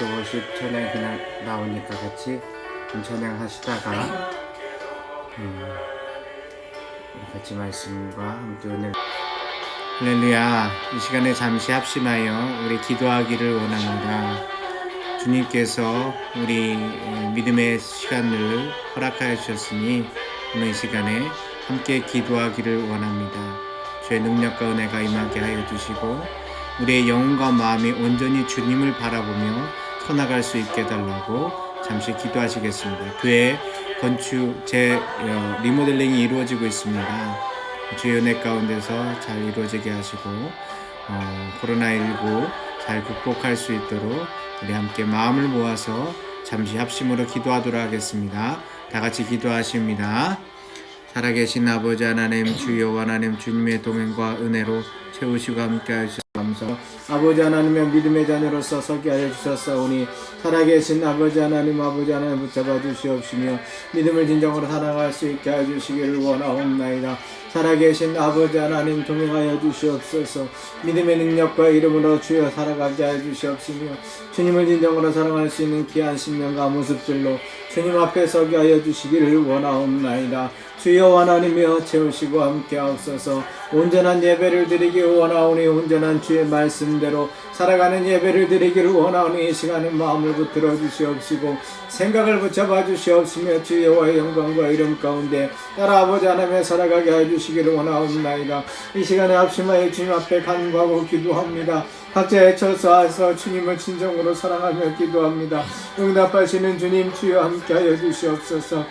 worship 찬양 그냥 나오니까 같이 찬양하시다가 같이 말씀과 함께 은혜. 할렐루야. 이 시간에 잠시 합심하여 우리 기도하기를 원합니다. 주님께서 우리 믿음의 시간을 허락하여 주셨으니 오늘 이 시간에 함께 기도하기를 원합니다. 주의 능력과 은혜가 임하게 하여 주시고 우리의 영혼과 마음이 온전히 주님을 바라보며 서나갈 수 있게 해달라고 잠시 기도하시겠습니다. 교회 건축 리모델링이 이루어지고 있습니다. 주의 은혜 가운데서 잘 이루어지게 하시고 코로나19 잘 극복할 수 있도록 우리 함께 마음을 모아서 잠시 합심으로 기도하도록 하겠습니다. 다 같이 기도하십니다. 살아계신 아버지 하나님, 주 여호와 하나님, 주님의 동행과 은혜로 채우시고 함께 하시옵소서. 아버지 하나님의 믿음의 자녀로서 서게 하여 주셨사오니 살아계신 아버지 하나님 붙잡아 주시옵시며 믿음을 진정으로 살아갈 수 있게 하여 주시기를 원하옵나이다. 살아계신 아버지 하나님 동행하여 주시옵소서. 믿음의 능력과 이름으로 주여 살아가게 하여 주시옵시며 주님을 진정으로 사랑할 수 있는 귀한 신명과 모습들로 주님 앞에 서게 하여 주시기를 원하옵나이다. 주여 하나님이여 채우시고 함께 하옵소서. 온전한 예배를 드리기 원하오니 온전한 주의 말씀대로 살아가는 예배를 드리기를 원하오니 이 시간에 마음을 붙들어 주시옵시고 생각을 붙잡아 주시옵시며 주 여호와의 영광과 이름 가운데 따라 아버지 하나님의 살아가게 해 주시기를 원하옵나이다. 이 시간에 합심하여 주님 앞에 간구하고 기도합니다. 각자의 처소에서 주님을 진정으로 사랑하며 기도합니다. 응답하시는 주님 주여 함께하여 주시옵소서.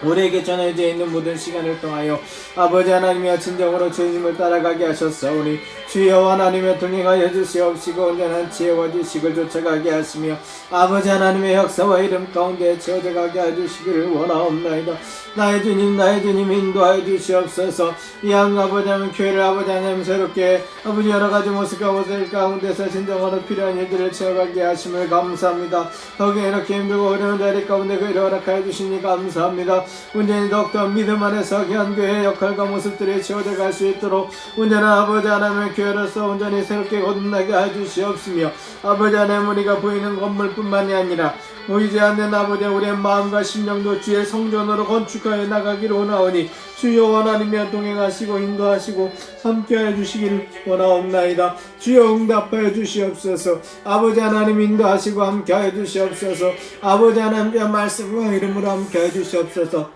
우리에게 전해져 있는 모든 시간을 통하여 아버지 하나님이여 진정으로 주님을 따라가게 하셨사오니 주여 하나님의 동행하여 주시옵시고 온전한 지혜와 지식을 쫓아가게 하시며 아버지 하나님의 역사와 이름 가운데 채워져가게 해주시기를 원하옵나이다. 나의 주님 인도하여 주시옵소서. 이왕 아버지 하나님 교회를 아버지 하나님 새롭게 아버지 여러가지 모습과 모습 가운데서 진정으로 필요한 일들을 채워가게 하심을 감사합니다. 더욱이 이렇게 힘들고 어려운 자리 가운데 그 일을 허락하여 주시니 감사합니다. 온전히 더욱더 믿음 안에서 귀한 교회의 역할과 모습들이 채워져 갈 수 있도록 온전한 아버지 하나님의 교회로서 온전히 새롭게 거듭나게 해주시옵시며 아버지 하나님 우리가 보이는 건물뿐만이 아니라 보이지 않는 아버지 우리의 마음과 심령도 주의 성전으로 건축하여 나가기를 원하오니 주여 하나님이여 동행하시고 인도하시고 함께하여 주시기를 원하옵나이다. 주여 응답하여 주시옵소서. 아버지 하나님 인도하시고 함께하여 주시옵소서. 아버지 하나님의 말씀과 이름으로 함께하여 주시옵소서.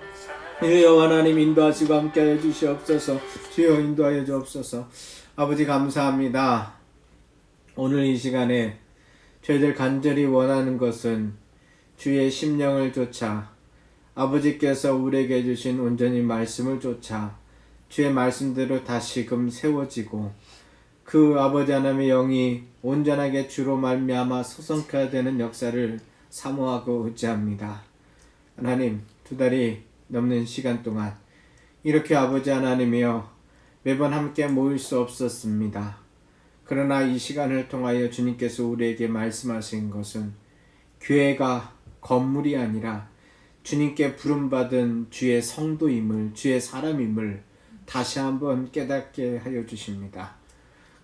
주여 하나님 인도하시고 함께하여 주시옵소서. 주여 인도하여 주옵소서. 아버지 감사합니다. 오늘 이 시간에 저희들 간절히 원하는 것은 주의 심령을 쫓아 아버지께서 우리에게 주신 온전히 말씀을 쫓아 주의 말씀대로 다시금 세워지고 그 아버지 하나님의 영이 온전하게 주로 말미암아 소성케 되는 역사를 사모하고 의지합니다. 하나님 2달이 넘는 시간 동안 이렇게 아버지 하나님이여 매번 함께 모일 수 없었습니다. 그러나 이 시간을 통하여 주님께서 우리에게 말씀하신 것은 교회가 건물이 아니라 주님께 부름받은 주의 성도임을, 주의 사람임을 다시 한번 깨닫게 하여 주십니다.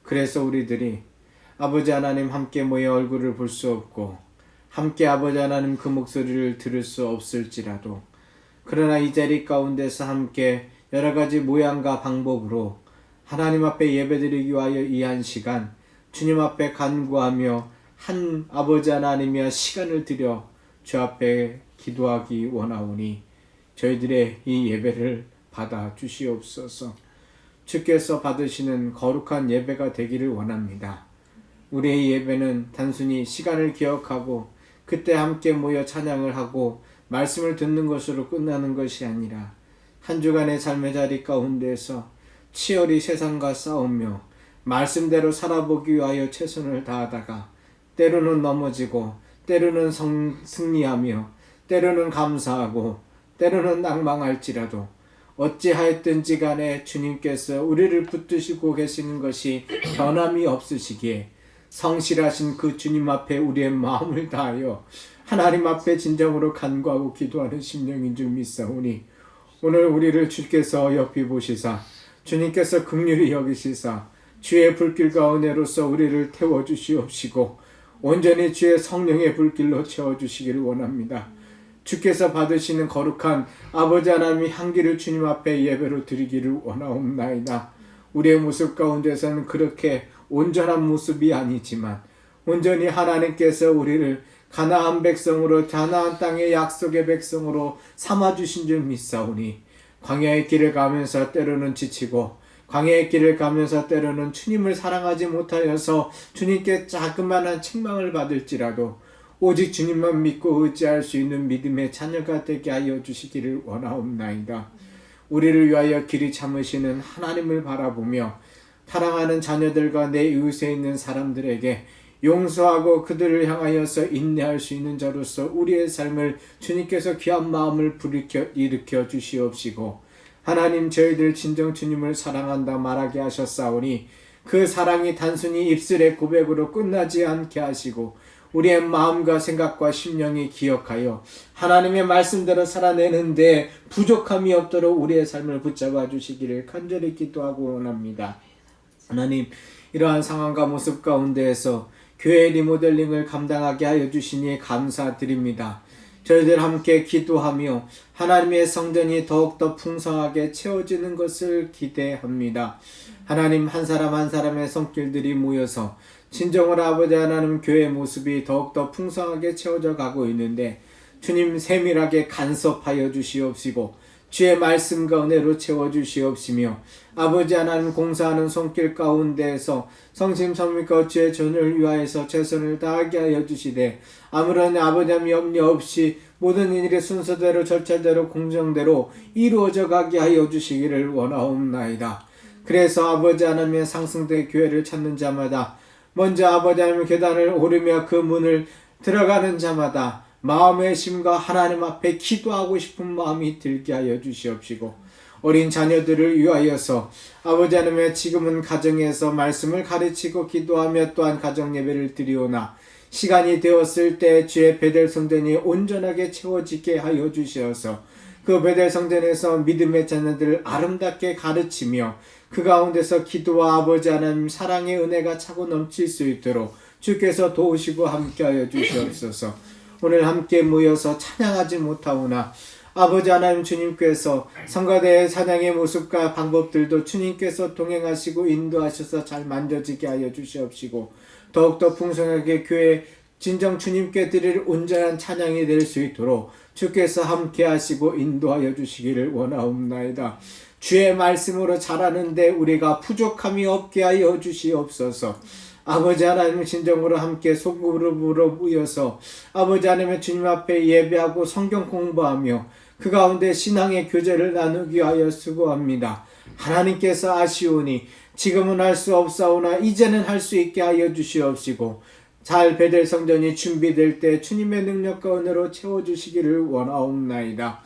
그래서 우리들이 아버지 하나님 함께 모여 얼굴을 볼 수 없고 함께 아버지 하나님 그 목소리를 들을 수 없을지라도 그러나 이 자리 가운데서 함께 여러가지 모양과 방법으로 하나님 앞에 예배드리기 위하여 이 한 시간 주님 앞에 간구하며 한 아버지 하나님이여 시간을 들여 주 앞에 기도하기 원하오니 저희들의 이 예배를 받아 주시옵소서. 주께서 받으시는 거룩한 예배가 되기를 원합니다. 우리의 예배는 단순히 시간을 기억하고 그때 함께 모여 찬양을 하고 말씀을 듣는 것으로 끝나는 것이 아니라 한 주간의 삶의 자리 가운데서 치열히 세상과 싸우며 말씀대로 살아보기 위하여 최선을 다하다가 때로는 넘어지고 때로는 승리하며 때로는 감사하고 때로는 낭망할지라도 어찌하였든지 간에 주님께서 우리를 붙드시고 계시는 것이 변함이 없으시기에 성실하신 그 주님 앞에 우리의 마음을 다하여 하나님 앞에 진정으로 간구하고 기도하는 심령인 줄 믿사오니 오늘 우리를 주께서 옆이 보시사 주님께서 긍휼히 여기시사 주의 불길과 은혜로서 우리를 태워주시옵시고 온전히 주의 성령의 불길로 채워주시기를 원합니다. 주께서 받으시는 거룩한 아버지 하나님의 향기를 주님 앞에 예배로 드리기를 원하옵나이다. 우리의 모습 가운데서는 그렇게 온전한 모습이 아니지만 온전히 하나님께서 우리를 가나안 백성으로 가나안 땅의 약속의 백성으로 삼아주신 줄 믿사오니 광야의 길을 가면서 때로는 지치고 광야의 길을 가면서 때로는 주님을 사랑하지 못하여서 주님께 자그마한 책망을 받을지라도 오직 주님만 믿고 의지할 수 있는 믿음의 자녀가 되게 하여 주시기를 원하옵나이다. 우리를 위하여 길이 참으시는 하나님을 바라보며 사랑하는 자녀들과 내 이웃에 있는 사람들에게 용서하고 그들을 향하여서 인내할 수 있는 자로서 우리의 삶을 주님께서 귀한 마음을 일으켜 주시옵시고 하나님 저희들 진정 주님을 사랑한다 말하게 하셨사오니 그 사랑이 단순히 입술의 고백으로 끝나지 않게 하시고 우리의 마음과 생각과 심령이 기억하여 하나님의 말씀대로 살아내는데 부족함이 없도록 우리의 삶을 붙잡아 주시기를 간절히 기도하고 원합니다. 하나님 이러한 상황과 모습 가운데에서 교회 리모델링을 감당하게 하여 주시니 감사드립니다. 저희들 함께 기도하며 하나님의 성전이 더욱더 풍성하게 채워지는 것을 기대합니다. 하나님 한 사람 한 사람의 손길들이 모여서 진정으로 아버지 하나님 교회의 모습이 더욱더 풍성하게 채워져 가고 있는데 주님 세밀하게 간섭하여 주시옵시고 주의 말씀과 은혜로 채워주시옵시며 아버지 하나님 공사하는 손길 가운데에서 성심성의껏 주의 전을 위하여서 최선을 다하게 하여 주시되 아무런 아버지 하나님 염려 없이 모든 일이 순서대로 절차대로 공정대로 이루어져 가게 하여 주시기를 원하옵나이다. 그래서 아버지 하나님의 상승된 교회를 찾는 자마다 먼저 아버지 하나님의 계단을 오르며 그 문을 들어가는 자마다 마음의 심과 하나님 앞에 기도하고 싶은 마음이 들게 하여 주시옵시고 어린 자녀들을 위하여서 아버지 하나님의 지금은 가정에서 말씀을 가르치고 기도하며 또한 가정 예배를 드리오나 시간이 되었을 때 주의 베델 성전이 온전하게 채워지게 하여 주시어서 그 베델 성전에서 믿음의 자녀들을 아름답게 가르치며 그 가운데서 기도와 아버지 하나님 사랑의 은혜가 차고 넘칠 수 있도록 주께서 도우시고 함께하여 주시옵소서. 오늘 함께 모여서 찬양하지 못하오나 아버지 하나님 주님께서 성가대의 찬양의 모습과 방법들도 주님께서 동행하시고 인도하셔서 잘 만져지게 하여 주시옵시고 더욱더 풍성하게 교회 진정 주님께 드릴 온전한 찬양이 될 수 있도록 주께서 함께 하시고 인도하여 주시기를 원하옵나이다. 주의 말씀으로 자라는데 우리가 부족함이 없게 하여 주시옵소서. 아버지 하나님 진정으로 함께 소그룹으로 모여서 아버지 하나님의 주님 앞에 예배하고 성경 공부하며 그 가운데 신앙의 교제를 나누기 위하여 수고합니다. 하나님께서 아시오니 지금은 할 수 없사오나 이제는 할 수 있게 하여 주시옵시고 잘 베델 성전이 준비될 때 주님의 능력과 은혜로 채워주시기를 원하옵나이다.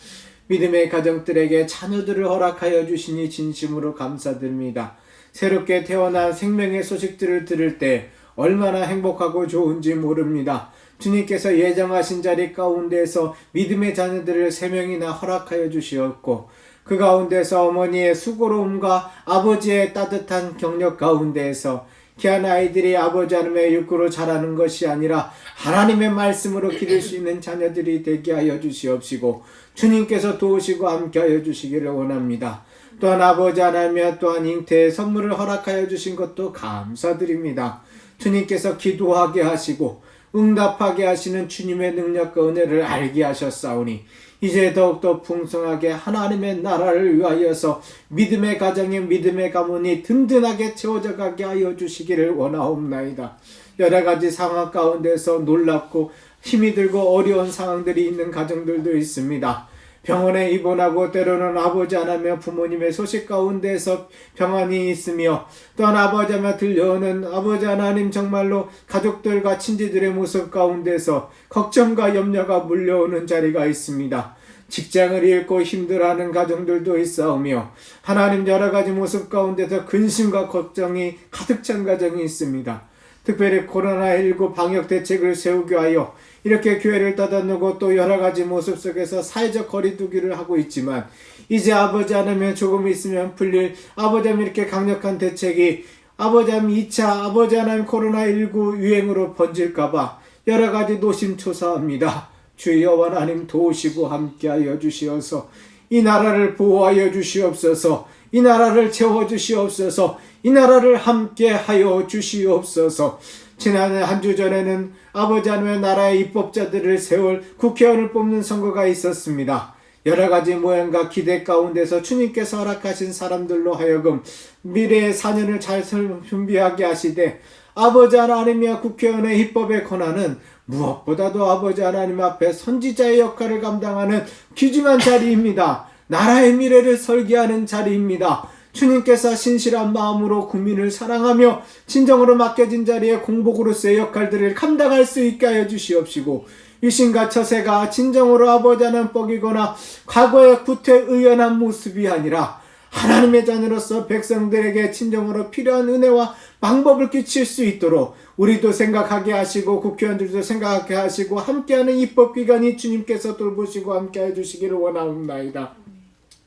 믿음의 가정들에게 자녀들을 허락하여 주시니 진심으로 감사드립니다. 새롭게 태어난 생명의 소식들을 들을 때 얼마나 행복하고 좋은지 모릅니다. 주님께서 예정하신 자리 가운데서 믿음의 자녀들을 3명이나 허락하여 주시었고 그 가운데서 어머니의 수고로움과 아버지의 따뜻한 격려 가운데에서 귀한 아이들이 아버지 하나님의 육구로 자라는 것이 아니라 하나님의 말씀으로 기를 수 있는 자녀들이 되게 하여 주시옵시고 주님께서 도우시고 함께하여 주시기를 원합니다. 또한 아버지 하나님의 또한 잉태의 선물을 허락하여 주신 것도 감사드립니다. 주님께서 기도하게 하시고 응답하게 하시는 주님의 능력과 은혜를 알게 하셨사오니 이제 더욱더 풍성하게 하나님의 나라를 위하여서 믿음의 가정의 믿음의 가문이 든든하게 채워져 가게 하여 주시기를 원하옵나이다. 여러 가지 상황 가운데서 놀랍고 힘이 들고 어려운 상황들이 있는 가정들도 있습니다. 병원에 입원하고 때로는 아버지 하나며 부모님의 소식 가운데서 평안이 있으며 또한 아버지 하며 들려오는 아버지 하나님 정말로 가족들과 친지들의 모습 가운데서 걱정과 염려가 물려오는 자리가 있습니다. 직장을 잃고 힘들어하는 가정들도 있사오며 하나님 여러 가지 모습 가운데서 근심과 걱정이 가득 찬 가정이 있습니다. 특별히 코로나19 방역 대책을 세우기 위하여 이렇게 교회를 닫아놓고 또 여러 가지 모습 속에서 사회적 거리두기를 하고 있지만 이제 아버지 하나님 조금 있으면 풀릴 아버지 하나님 이렇게 강력한 대책이 아버지 하나님 2차 아버지 하나님 코로나19 유행으로 번질까봐 여러가지 노심초사합니다. 주여 하나님 도우시고 함께하여 주시어서 이 나라를 보호하여 주시옵소서. 이 나라를 채워주시옵소서. 이 나라를 함께하여 주시옵소서. 지난 한 주 전에는 아버지 하나님의 나라의 입법자들을 세울 국회의원을 뽑는 선거가 있었습니다. 여러가지 모양과 기대 가운데서 주님께서 허락하신 사람들로 하여금 미래의 4년을 잘 준비하게 하시되 아버지 하나님이여 국회의원의 입법의 권한은 무엇보다도 아버지 하나님 앞에 선지자의 역할을 감당하는 귀중한 자리입니다. 나라의 미래를 설계하는 자리입니다. 주님께서 신실한 마음으로 국민을 사랑하며 진정으로 맡겨진 자리에 공복으로서의 역할들을 감당할 수 있게 하여 주시옵시고 유신과 처세가 진정으로 아버지 하나님 뻑이거나 과거의 구태의연한 모습이 아니라 하나님의 자녀로서 백성들에게 진정으로 필요한 은혜와 방법을 끼칠 수 있도록 우리도 생각하게 하시고 국회의원들도 생각하게 하시고 함께하는 입법기관이 주님께서 돌보시고 함께해 주시기를 원하옵나이다.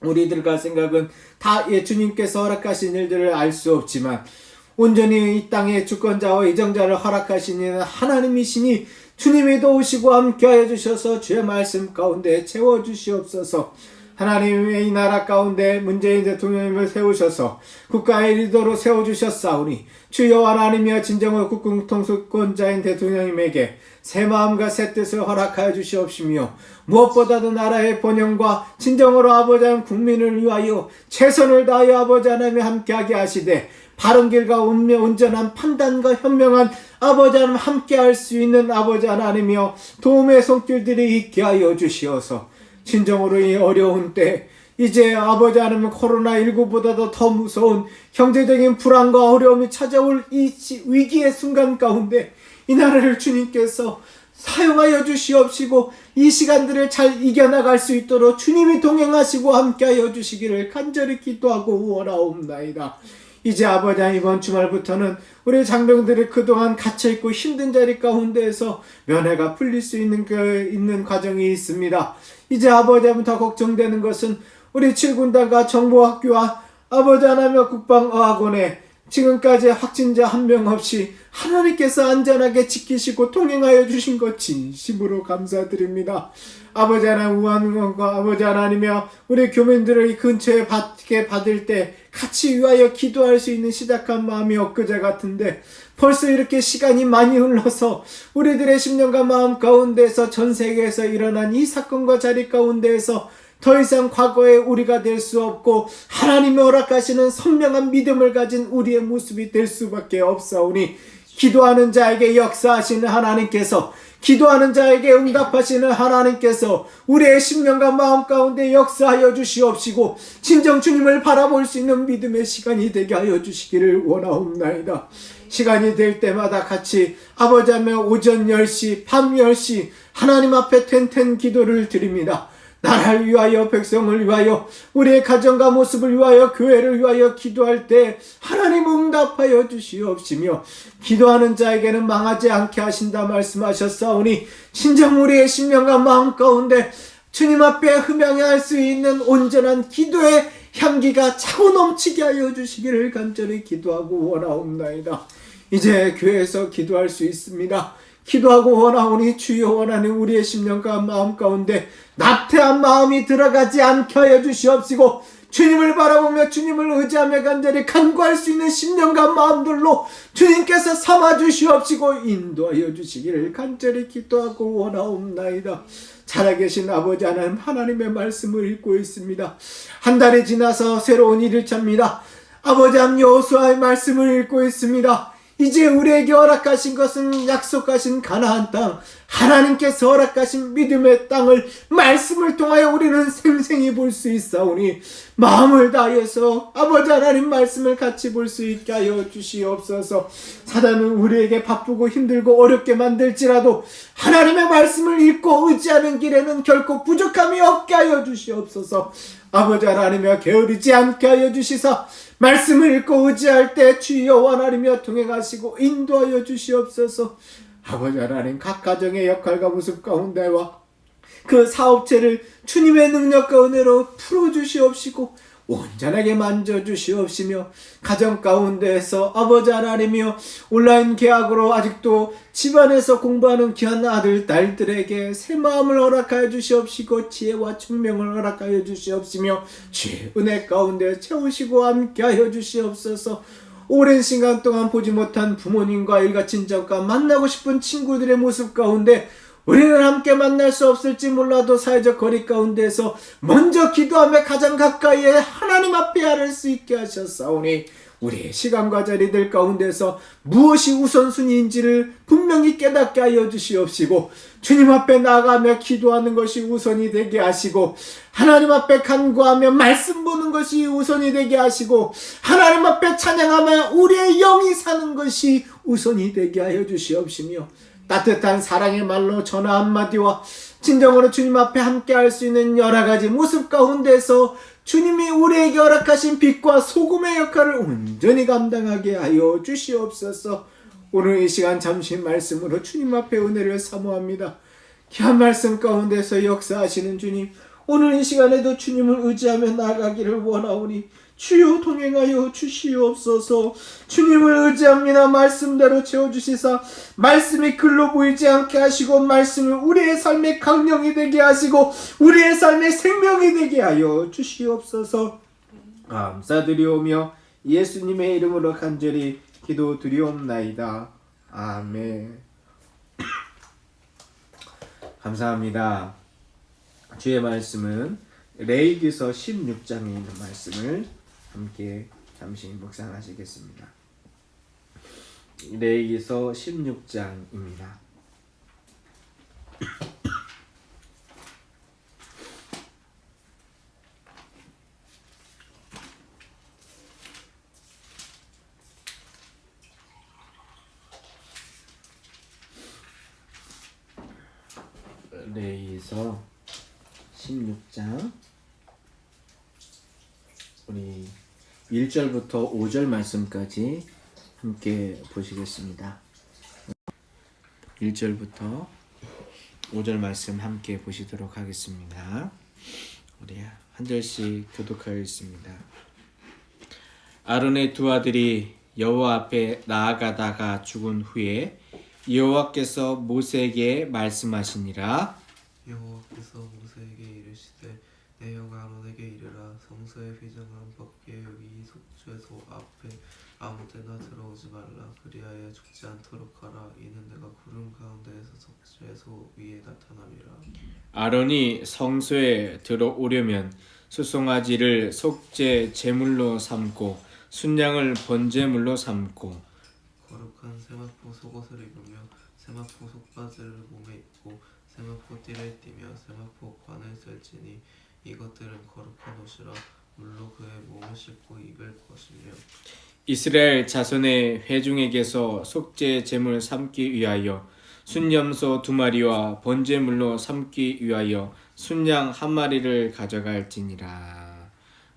우리들과 생각은 다 주님께서 허락하신 일들을 알 수 없지만 온전히 이 땅의 주권자와 이정자를 허락하신 이는 하나님이시니 주님이 도우시고 함께하여 주셔서 주의 말씀 가운데 채워주시옵소서. 하나님의 이 나라 가운데 문재인 대통령님을 세우셔서 국가의 리더로 세워주셨사오니 주여 하나님이여 진정한 국공통수권자인 대통령님에게 새 마음과 새 뜻을 허락하여 주시옵시며 무엇보다도 나라의 번영과 진정으로 아버지 하나님 국민을 위하여 최선을 다하여 아버지 하나님이 함께하게 하시되 바른 길과 온전한 판단과 현명한 아버지 하나님 함께할 수 있는 아버지 하나님이여 도움의 손길들이 있게 하여 주시어서 진정으로 이 어려운 때 이제 아버지 하나님 코로나19보다도 더 무서운 경제적인 불안과 어려움이 찾아올 이 위기의 순간 가운데 이 나라를 주님께서 사용하여 주시옵시고 이 시간들을 잘 이겨나갈 수 있도록 주님이 동행하시고 함께하여 주시기를 간절히 기도하고 원하옵나이다. 이제 아버지 하나님 이번 주말부터는 우리 장병들이 그동안 갇혀있고 힘든 자리 가운데에서 면회가 풀릴 수 있는 과정이 있습니다. 이제 아버지 하나님 더 걱정되는 것은 우리 7군단과 정보학교와 아버지 하나님의 국방어학원에 지금까지 확진자 한 명 없이 하나님께서 안전하게 지키시고 통행하여 주신 것 진심으로 감사드립니다. 아버지 하나님 우한과 아버지 하나님이여 우리 교민들을 이 근처에 받을 때 같이 위하여 기도할 수 있는 시작한 마음이 엊그제 같은데 벌써 이렇게 시간이 많이 흘러서 우리들의 10년간 마음 가운데서 전 세계에서 일어난 이 사건과 자리 가운데에서 더 이상 과거의 우리가 될 수 없고 하나님이 허락하시는 선명한 믿음을 가진 우리의 모습이 될 수밖에 없사오니 기도하는 자에게 역사하시는 하나님께서 기도하는 자에게 응답하시는 하나님께서 우리의 10년간 마음 가운데 역사하여 주시옵시고 진정 주님을 바라볼 수 있는 믿음의 시간이 되게 하여 주시기를 원하옵나이다. 시간이 될 때마다 같이 아버지 하며 오전 10시 밤 10시 하나님 앞에 텐텐 기도를 드립니다. 나라를 위하여 백성을 위하여 우리의 가정과 모습을 위하여 교회를 위하여 기도할 때 하나님 응답하여 주시옵시며 기도하는 자에게는 망하지 않게 하신다 말씀하셨사오니 진정 우리의 10년간 마음 가운데 주님 앞에 흠양할 수 있는 온전한 기도의 향기가 차고 넘치게 하여 주시기를 간절히 기도하고 원하옵나이다. 이제 교회에서 기도할 수 있습니다. 기도하고 원하오니 주여 원하는 우리의 10년간 마음 가운데 나태한 마음이 들어가지 않게 하여 주시옵시고 주님을 바라보며 주님을 의지하며 간절히 간구할 수 있는 10년간 마음들로 주님께서 삼아 주시옵시고 인도하여 주시기를 간절히 기도하고 원하옵나이다. 살아계신 아버지 하나님 하나님의 말씀을 읽고 있습니다. 한 달이 지나서 새로운 1일차입니다. 아버지 하나님 여호수아의 말씀을 읽고 있습니다. 이제 우리에게 허락하신 것은 약속하신 가나안 땅, 하나님께서 허락하신 믿음의 땅을 말씀을 통하여 우리는 생생히 볼 수 있사오니 마음을 다해서 아버지 하나님 말씀을 같이 볼 수 있게 하여 주시옵소서. 사단은 우리에게 바쁘고 힘들고 어렵게 만들지라도 하나님의 말씀을 읽고 의지하는 길에는 결코 부족함이 없게 하여 주시옵소서. 아버지 하나님이여 게으르지 않게 하여 주시사 말씀을 읽고 의지할 때 주여 하나님이여 통행하시고 인도하여 주시옵소서. 아버지 하나님 각 가정의 역할과 모습 가운데와 그 사업체를 주님의 능력과 은혜로 풀어주시옵시고 온전하게 만져주시옵시며 가정 가운데에서 아버지 하나님이여 온라인 계약으로 아직도 집안에서 공부하는 귀한 아들 딸들에게 새 마음을 허락하여 주시옵시고 지혜와 총명을 허락하여 주시옵시며 주의 은혜 가운데 채우시고 함께하여 주시옵소서. 오랜 시간 동안 보지 못한 부모님과 일가 친척과 만나고 싶은 친구들의 모습 가운데 우리는 함께 만날 수 없을지 몰라도 사회적 거리 가운데서 먼저 기도하며 가장 가까이에 하나님 앞에 아를 수 있게 하셨사오니 우리의 시간과 자리들 가운데서 무엇이 우선순위인지를 분명히 깨닫게 하여 주시옵시고 주님 앞에 나아가며 기도하는 것이 우선이 되게 하시고 하나님 앞에 간구하며 말씀 보는 것이 우선이 되게 하시고 하나님 앞에 찬양하며 우리의 영이 사는 것이 우선이 되게 하여 주시옵시며 따뜻한 사랑의 말로 전화 한마디와 진정으로 주님 앞에 함께 할 수 있는 여러 가지 모습 가운데서 주님이 우리에게 허락하신 빛과 소금의 역할을 온전히 감당하게 하여 주시옵소서. 오늘 이 시간 잠시 말씀으로 주님 앞에 은혜를 사모합니다. 귀한 말씀 가운데서 역사하시는 주님, 오늘 이 시간에도 주님을 의지하며 나아가기를 원하오니 주여 동행하여 주시옵소서. 주님을 의지합니다. 말씀대로 채워주시사 말씀이 글로 보이지 않게 하시고 말씀을 우리의 삶의 강령이 되게 하시고 우리의 삶의 생명이 되게 하여 주시옵소서. 감사드리오며 예수님의 이름으로 간절히 기도드리옵나이다. 아멘. 감사합니다. 주의 말씀은 레위기서 16장에 있는 말씀을 함께 잠시 묵상하시겠습니다. 레위기서 16장입니다. 레위기서 16장 우리 1절부터 5절 말씀까지 함께 보시겠습니다. 1절부터 5절 말씀 함께 보시도록 하겠습니다. 우리 한 절씩 교독하여 있습니다. 아론의 두 아들이 여호와 앞에 나아가다가 죽은 후에 여호와께서 모세에게 말씀하시니라. 여호와께서 모세에게 이르시되 내 형 아론에게 이르라. 성소에 휘장한 법궤여기 속죄소 앞에 아무데나 들어오지 말라. 그리하여 죽지 않도록 하라. 이는 내가 구름 가운데에서 속죄소 위에 나타남이라. 아론이 성소에 들어오려면 수송아지를 속죄 제물로 삼고 순양을 번제물로 삼고 거룩한 세마포 속옷을 입으며 세마포 속바지를 몸에 입고 세마포 띠를 띠며 세마포 관을 쓸지니 이것들은 거룩한 옷이라. 물로 그의 몸을 씻고 입을 것이며 이스라엘 자손의 회중에게서 속죄 제물 삼기 위하여 순염소 2마리와 번제물로 삼기 위하여 순양 1마리를 가져갈지니라.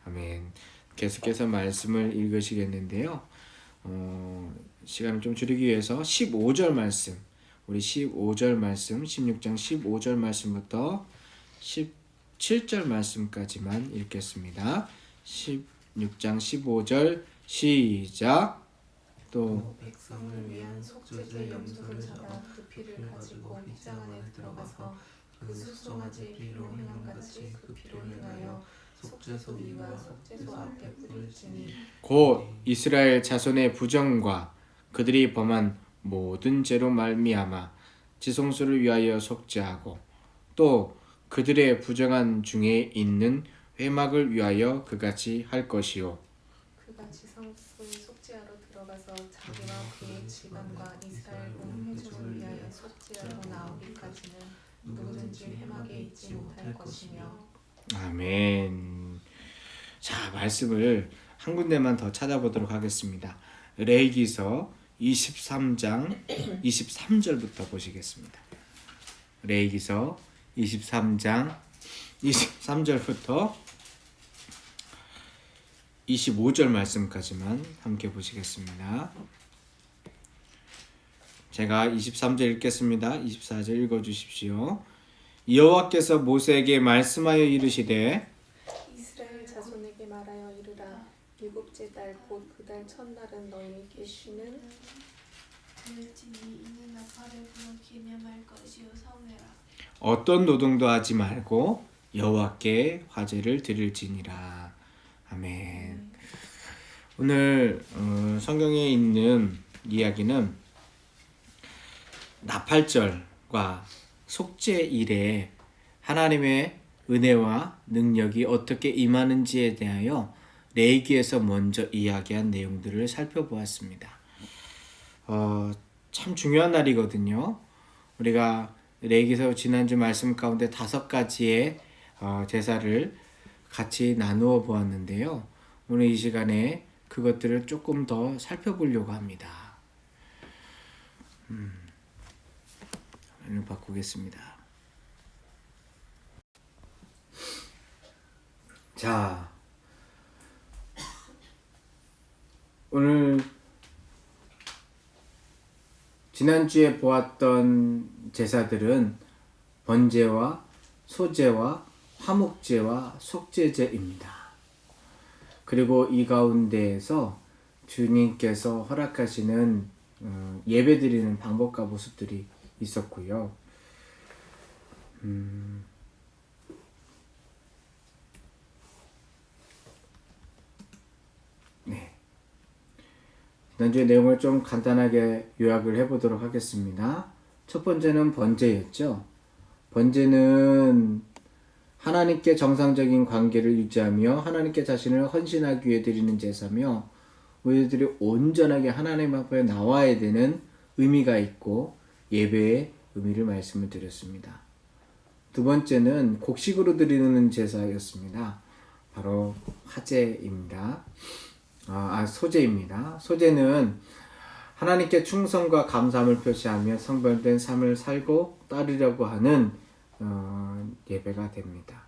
아멘. 계속해서 말씀을 읽으시겠는데요. 시간을 좀 줄이기 위해서 15절 말씀, 우리 15절 말씀, 16장 15절 말씀부터 17절 말씀까지만 읽겠습니다. 16장 15절 시작. 또 백성을 위한 속죄제 염소를 잡아 그 피를 가지고 휘장 안에 들어가서 그 수송아지 피로 행함같이 그 피로 행하여 속죄소 위와 속죄소 앞에 뿌릴지니 곧 이스라엘 자손의 부정과 그들이 범한 모든 죄로 말미암아 지성소를 위하여 속죄하고 또 그들의 부정한 중에 있는 회막을 위하여 그같이 할 것이요. 그가 지성소에 속죄하러 들어가서 자기와 그의 집안과 이스라엘 온 회중을 위하여 속죄하러 나오기까지는 누구든지 회막에 있지 못할 것이며. 아멘. 자, 말씀을 한 군데만 더 찾아보도록 하겠습니다. 레위기서 23장 23절부터 보시겠습니다. 레위기서 23장 23절부터 25절 말씀까지만 함께 보시겠습니다. 제가 23절 읽겠습니다. 24절 읽어주십시오. 여호와께서 모세에게 말씀하여 이르시되 이스라엘 자손에게 말하여 첫째 달 곧 그 달 첫날은 너희에게 쉬는 들지니 이는 나팔을 불어 기념할 것이요 성회라. 어떤 노동도 하지 말고 여호와께 화제를 드릴지니라. 아멘. 오늘 성경에 있는 이야기는 나팔절과 속죄일에 하나님의 은혜와 능력이 어떻게 임하는지에 대하여 레위기에서 먼저 이야기한 내용들을 살펴보았습니다. 참 중요한 날이거든요. 우리가 레위기서 지난주 말씀 가운데 5가지의 제사를 같이 나누어 보았는데요. 오늘 이 시간에 그것들을 조금 더 살펴보려고 합니다. 화면을 바꾸겠습니다. 자, 오늘 지난주에 보았던 제사들은 번제와 소제와 화목제와 속죄제입니다. 그리고 이 가운데에서 주님께서 허락하시는 예배드리는 방법과 모습들이 있었고요. 네. 지난주의 내용을 좀 간단하게 요약을 해보도록 하겠습니다. 첫 번째는 번제였죠. 번제는 하나님께 정상적인 관계를 유지하며 하나님께 자신을 헌신하기 위해 드리는 제사며 우리들이 온전하게 하나님 앞에 나와야 되는 의미가 있고 예배의 의미를 말씀을 드렸습니다. 두 번째는 곡식으로 드리는 제사였습니다. 바로 화제입니다. 소제입니다. 소제는 하나님께 충성과 감사함을 표시하며 성별된 삶을 살고 따르려고 하는 예배가 됩니다.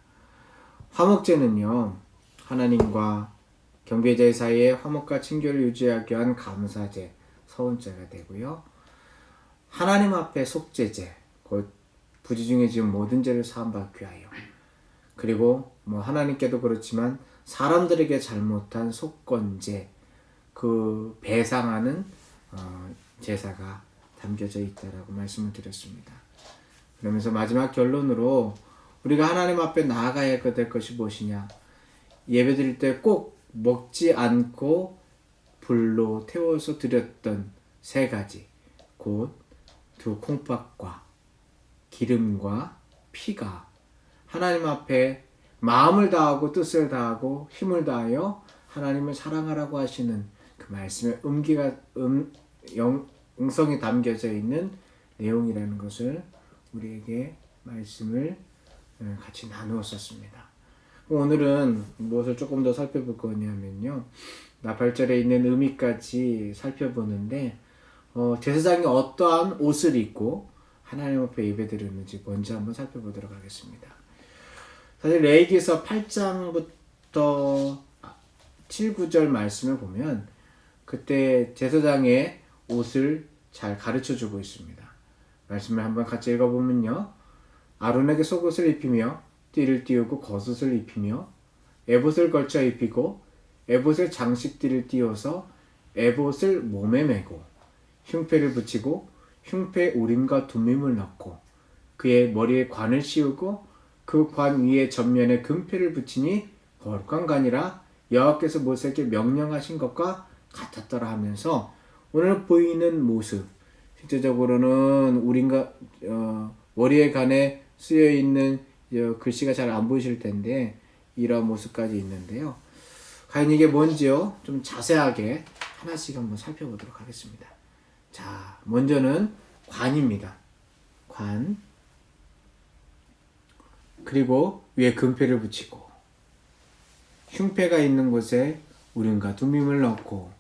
화목제는요, 하나님과 경배제 사이에 화목과 친교를 유지하기 위한 감사제, 서원제가 되고요. 하나님 앞에 속죄제, 곧 부지중에 지은 모든 죄를 사함받기 위하여, 그리고 하나님께도 그렇지만 사람들에게 잘못한 속건제, 그 배상하는 제사가 담겨져 있다라고 말씀을 드렸습니다. 그러면서 마지막 결론으로 우리가 하나님 앞에 나아가야 될 것이 무엇이냐? 예배드릴 때 꼭 먹지 않고 불로 태워서 드렸던 3가지, 곧 2 콩팥과 기름과 피가 하나님 앞에 마음을 다하고 뜻을 다하고 힘을 다하여 하나님을 사랑하라고 하시는 그 말씀의 음성이 담겨져 있는 내용이라는 것을 우리에게 말씀을 같이 나누었었습니다. 오늘은 무엇을 조금 더 살펴볼 거냐면요, 나팔절에 있는 의미까지 살펴보는데 제사장이 어떠한 옷을 입고 하나님 앞에 예배드렸는지 먼저 한번 살펴보도록 하겠습니다. 사실 레위기서 8장부터 7, 9절 말씀을 보면 그때 제사장의 옷을 잘 가르쳐주고 있습니다. 말씀을 한번 같이 읽어보면요, 아론에게 속옷을 입히며 띠를 띄우고 겉옷을 입히며 에봇을 걸쳐 입히고 에봇의 장식띠를 띄워서 에봇을 몸에 메고 흉패를 붙이고 흉패에 우림과 둠밈을 넣고 그의 머리에 관을 씌우고 그 관 위에 전면에 금패를 붙이니 거룩한 관이라 여호와께서 모세에게 명령하신 것과 같았더라 하면서 오늘 보이는 모습, 실제적으로는 우림과 머리에 관에 쓰여 있는 글씨가 잘 안 보이실 텐데 이런 모습까지 있는데요. 과연 이게 뭔지요? 좀 자세하게 하나씩 한번 살펴보도록 하겠습니다. 자, 먼저는 관입니다. 관. 그리고 위에 금패를 붙이고 흉패가 있는 곳에 우림과 둠밈을 넣고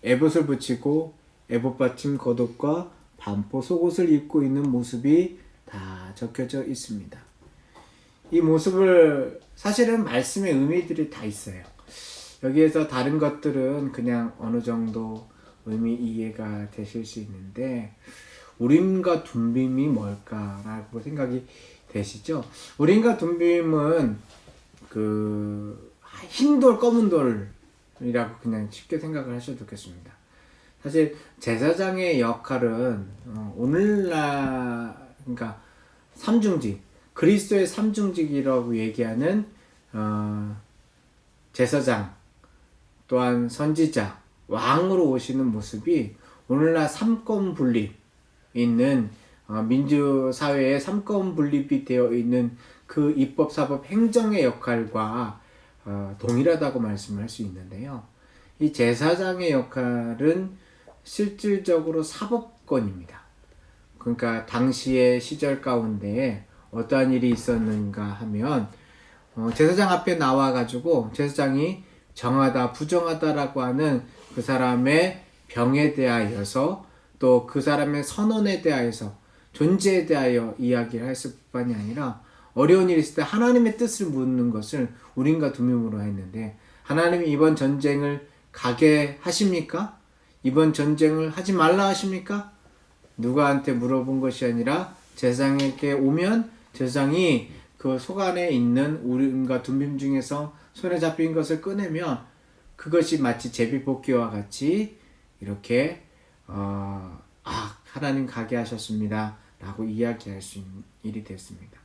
에봇을 붙이고 에봇 받침 겉옷과 반포 속옷을 입고 있는 모습이 다 적혀져 있습니다. 이 모습을 사실은 말씀의 의미들이 다 있어요. 여기에서 다른 것들은 그냥 어느 정도 의미 이해가 되실 수 있는데 우림과 둠밈이 뭘까라고 생각이 되시죠? 우림과 둠밈은 그 흰돌, 검은 돌을 이라고 그냥 쉽게 생각을 하셔도 좋겠습니다. 사실 제사장의 역할은 오늘날 그러니까 삼중직, 그리스도의 삼중직이라고 얘기하는 제사장, 또한 선지자, 왕으로 오시는 모습이 오늘날 삼권 분립 있는 민주사회에 삼권 분립이 되어 있는 그 입법, 사법, 행정의 역할과 동일하다고 말씀을 할 수 있는데요. 이 제사장의 역할은 실질적으로 사법권입니다. 그러니까 당시의 시절 가운데 어떠한 일이 있었는가 하면 제사장 앞에 나와가지고 제사장이 정하다, 부정하다라고 하는 그 사람의 병에 대하여서 또 그 사람의 선언에 대하여서 존재에 대하여 이야기를 했을 뿐만이 아니라 어려운 일이 있을 때 하나님의 뜻을 묻는 것을 우린과 두림으로 했는데 하나님이 이번 전쟁을 가게 하십니까? 이번 전쟁을 하지 말라 하십니까? 누구한테 물어본 것이 아니라 제사장에게 오면 제사장이 그 속 안에 있는 우림과 둠빔 중에서 손에 잡힌 것을 꺼내면 그것이 마치 제비뽑기와 같이 이렇게 하나님 가게 하셨습니다 라고 이야기할 수 있는 일이 됐습니다.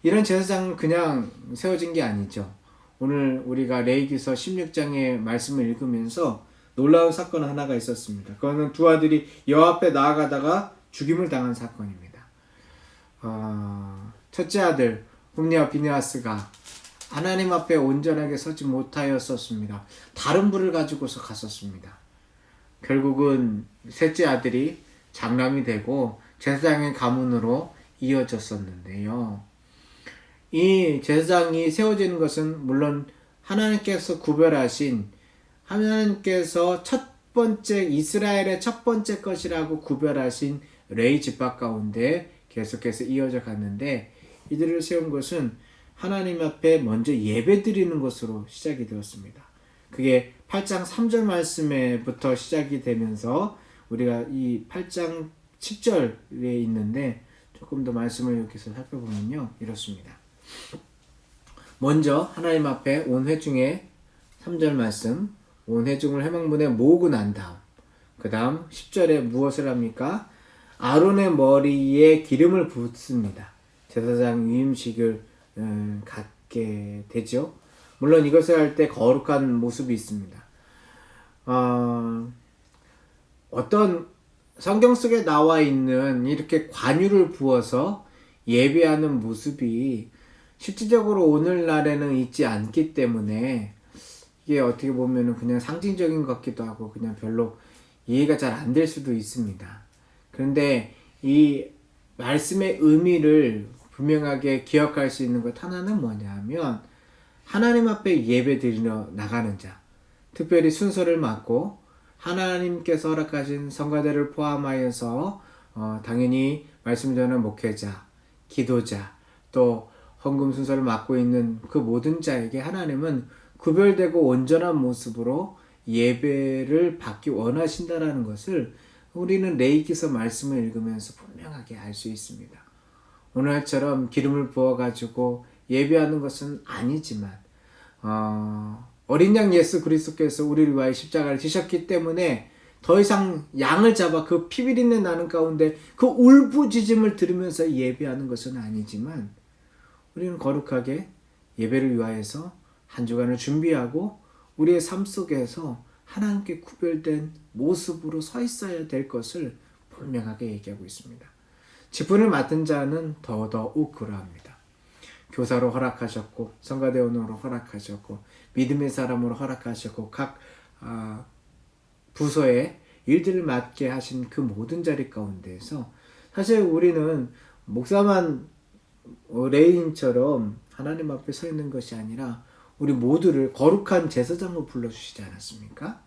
이런 제사장은 그냥 세워진 게 아니죠. 오늘 우리가 레위기서 16장의 말씀을 읽으면서 놀라운 사건 하나가 있었습니다. 그거는 두 아들이 여호와 앞에 나아가다가 죽임을 당한 사건입니다. 첫째 아들 홈리와 비느하스가 하나님 앞에 온전하게 서지 못하였었습니다. 다른 불을 가지고서 갔었습니다. 결국은 셋째 아들이 장남이 되고 제사장의 가문으로 이어졌었는데요. 이 제사장이 세워지는 것은 물론 하나님께서 구별하신 하나님께서 첫 번째 이스라엘의 첫 번째 것이라고 구별하신 레위 지파 가운데 계속해서 이어져 갔는데 이들을 세운 것은 하나님 앞에 먼저 예배 드리는 것으로 시작이 되었습니다. 그게 8장 3절 말씀에부터 시작이 되면서 우리가 이 8장 10절에 있는데 조금 더 말씀을 여기서 살펴보면요 이렇습니다. 먼저 하나님 앞에 온 회중의 3절 말씀 온 회중을 회막문에 모으고 난 다음 그 다음 10절에 무엇을 합니까? 아론의 머리에 기름을 붓습니다. 제사장 위임식을 갖게 되죠. 물론 이것을 할 때 거룩한 모습이 있습니다. 어떤 성경 속에 나와 있는 이렇게 관유를 부어서 예배하는 모습이 실질적으로 오늘날에는 있지 않기 때문에 이게 어떻게 보면 그냥 상징적인 것 같기도 하고 그냥 별로 이해가 잘 안 될 수도 있습니다. 그런데 이 말씀의 의미를 분명하게 기억할 수 있는 것 하나는 뭐냐 하면 하나님 앞에 예배 드리러 나가는 자, 특별히 순서를 맡고 하나님께서 허락하신 성가대를 포함하여서 당연히 말씀 전하는 목회자, 기도자, 또 헌금 순서를 맡고 있는 그 모든 자에게 하나님은 구별되고 온전한 모습으로 예배를 받기 원하신다라는 것을 우리는 레위기서 말씀을 읽으면서 분명하게 알 수 있습니다. 오늘처럼 기름을 부어가지고 예배하는 것은 아니지만 어린 양 예수 그리스도께서 우리를 위하여 십자가를 지셨기 때문에 더 이상 양을 잡아 그 피비린내 나는 가운데 그 울부짖음을 들으면서 예배하는 것은 아니지만 우리는 거룩하게 예배를 위하여서 한 주간을 준비하고 우리의 삶 속에서 하나님께 구별된 모습으로 서 있어야 될 것을 분명하게 얘기하고 있습니다. 직분을 맡은 자는 더더욱 그러합니다. 교사로 허락하셨고 성가대원으로 허락하셨고 믿음의 사람으로 허락하셨고 각 부서에 일들을 맡게 하신 그 모든 자리 가운데에서 사실 우리는 목사만 레인처럼 하나님 앞에 서 있는 것이 아니라 우리 모두를 거룩한 제사장으로 불러주시지 않았습니까?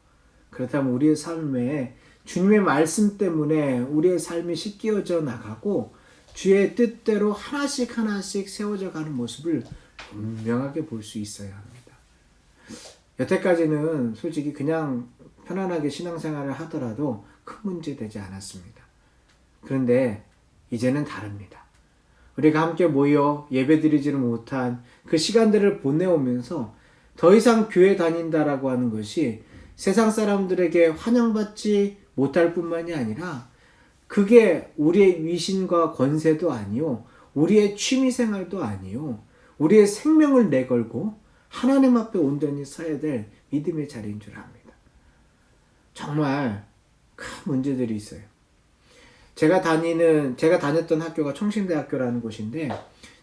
그렇다면 우리의 삶에 주님의 말씀 때문에 우리의 삶이 씻겨져 나가고 주의 뜻대로 하나씩 하나씩 세워져 가는 모습을 분명하게 볼 수 있어야 합니다. 여태까지는 솔직히 그냥 편안하게 신앙생활을 하더라도 큰 문제 되지 않았습니다. 그런데 이제는 다릅니다. 우리가 함께 모여 예배드리지를 못한 그 시간들을 보내오면서 더 이상 교회 다닌다라고 하는 것이 세상 사람들에게 환영받지 못할 뿐만이 아니라 그게 우리의 위신과 권세도 아니요, 우리의 취미생활도 아니요, 우리의 생명을 내걸고 하나님 앞에 온전히 서야 될 믿음의 자리인 줄 압니다. 정말 큰 문제들이 있어요. 제가 다녔던 학교가 총신대학교라는 곳인데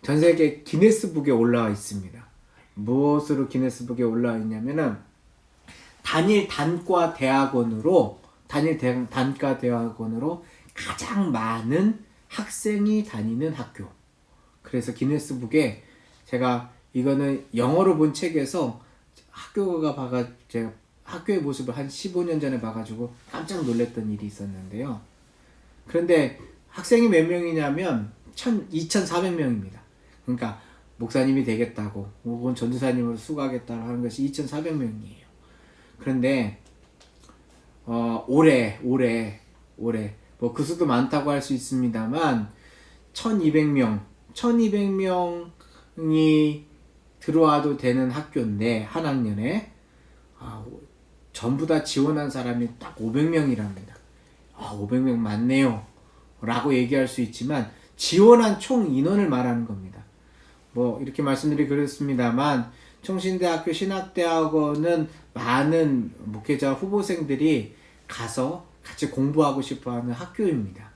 전 세계 기네스북에 올라와 있습니다. 무엇으로 기네스북에 올라와 있냐면은 단일 단과 대학원으로 가장 많은 학생이 다니는 학교. 그래서 기네스북에 제가 이거는 영어로 본 책에서 제가 학교의 모습을 한 15년 전에 봐가지고 깜짝 놀랐던 일이 있었는데요. 그런데 학생이 몇 명이냐면 2,400명입니다. 그러니까 목사님이 되겠다고 혹은 전도사님으로 수고하겠다고 하는 것이 2,400명이에요. 그런데 올해 뭐 그 수도 많다고 할 수 있습니다만 1200명이 들어와도 되는 학교인데 한 학년에 전부 다 지원한 사람이 딱 500명이랍니다. 500명 많네요 라고 얘기할 수 있지만 지원한 총 인원을 말하는 겁니다. 뭐 이렇게 말씀드리기 그렇습니다만 총신대학교 신학대학원은 많은 목회자 후보생들이 가서 같이 공부하고 싶어하는 학교입니다.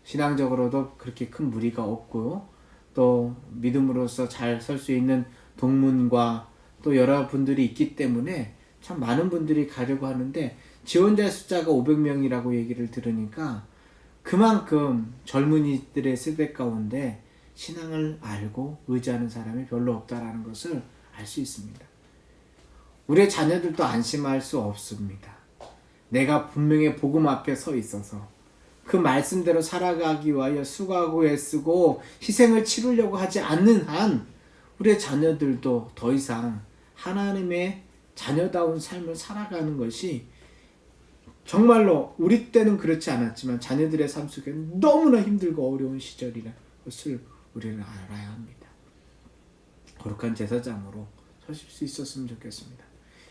신앙적으로도 그렇게 큰 무리가 없고 또 믿음으로서 잘 설 수 있는 동문과 또 여러분들이 있기 때문에 참 많은 분들이 가려고 하는데 지원자 숫자가 500명이라고 얘기를 들으니까 그만큼 젊은이들의 세대 가운데 신앙을 알고 의지하는 사람이 별로 없다라는 것을 알 수 있습니다. 우리의 자녀들도 안심할 수 없습니다. 내가 분명히 복음 앞에 서 있어서 그 말씀대로 살아가기 위하여 수고하고 애쓰고 희생을 치르려고 하지 않는 한 우리의 자녀들도 더 이상 하나님의 자녀다운 삶을 살아가는 것이 정말로 우리 때는 그렇지 않았지만 자녀들의 삶 속에 너무나 힘들고 어려운 시절이라는 것을 우리는 알아야 합니다. 거룩한 제사장으로 서실 수 있었으면 좋겠습니다.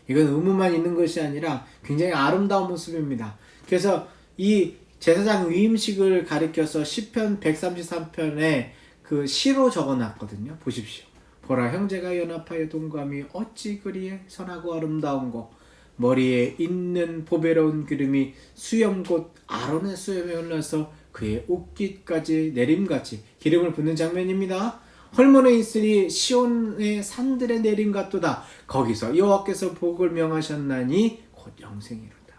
이건 의무만 있는 것이 아니라 굉장히 아름다운 모습입니다. 그래서 이 제사장 위임식을 가리켜서 시편 133편에 그 시로 적어놨거든요. 보십시오. 보라, 형제가 연합하여 동감이 어찌 그리에 선하고 아름다운고, 머리에 있는 보배로운 기름이 수염 곧 아론의 수염에 흘러서 그의 옷깃까지 내림같이 기름을 붓는 장면입니다. 헐몬에 있으니 시온의 산들의 내림 같도다. 거기서 여호와께서 복을 명하셨나니 곧 영생이로다.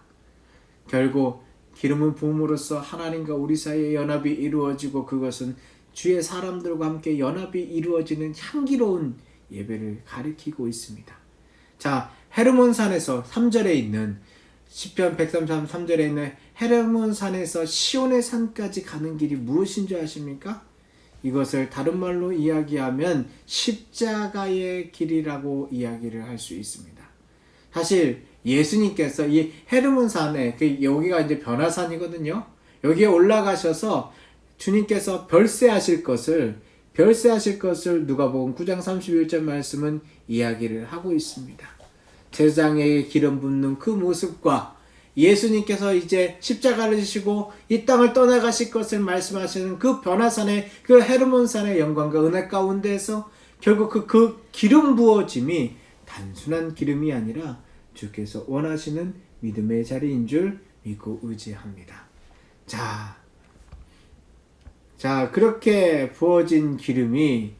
결국 기름을 부음으로써 하나님과 우리 사이의 연합이 이루어지고 그것은 주의 사람들과 함께 연합이 이루어지는 향기로운 예배를 가리키고 있습니다. 자, 헤르몬산에서 3절에 있는 시편 133절에 있는 헤르몬산에서 시온의 산까지 가는 길이 무엇인 줄 아십니까? 이것을 다른 말로 이야기하면 십자가의 길이라고 이야기를 할 수 있습니다. 사실 예수님께서 이 헤르몬산에, 여기가 이제 변화산이거든요. 여기에 올라가셔서 주님께서 별세하실 것을 누가복음 9장 31절 말씀은 이야기를 하고 있습니다. 제사장에게 기름 붓는 그 모습과 예수님께서 이제 십자가를 지시고 이 땅을 떠나가실 것을 말씀하시는 그 변화산의 그 헤르몬산의 영광과 은혜 가운데에서 결국 그 기름 부어짐이 단순한 기름이 아니라 주께서 원하시는 믿음의 자리인 줄 믿고 의지합니다. 자, 그렇게 부어진 기름이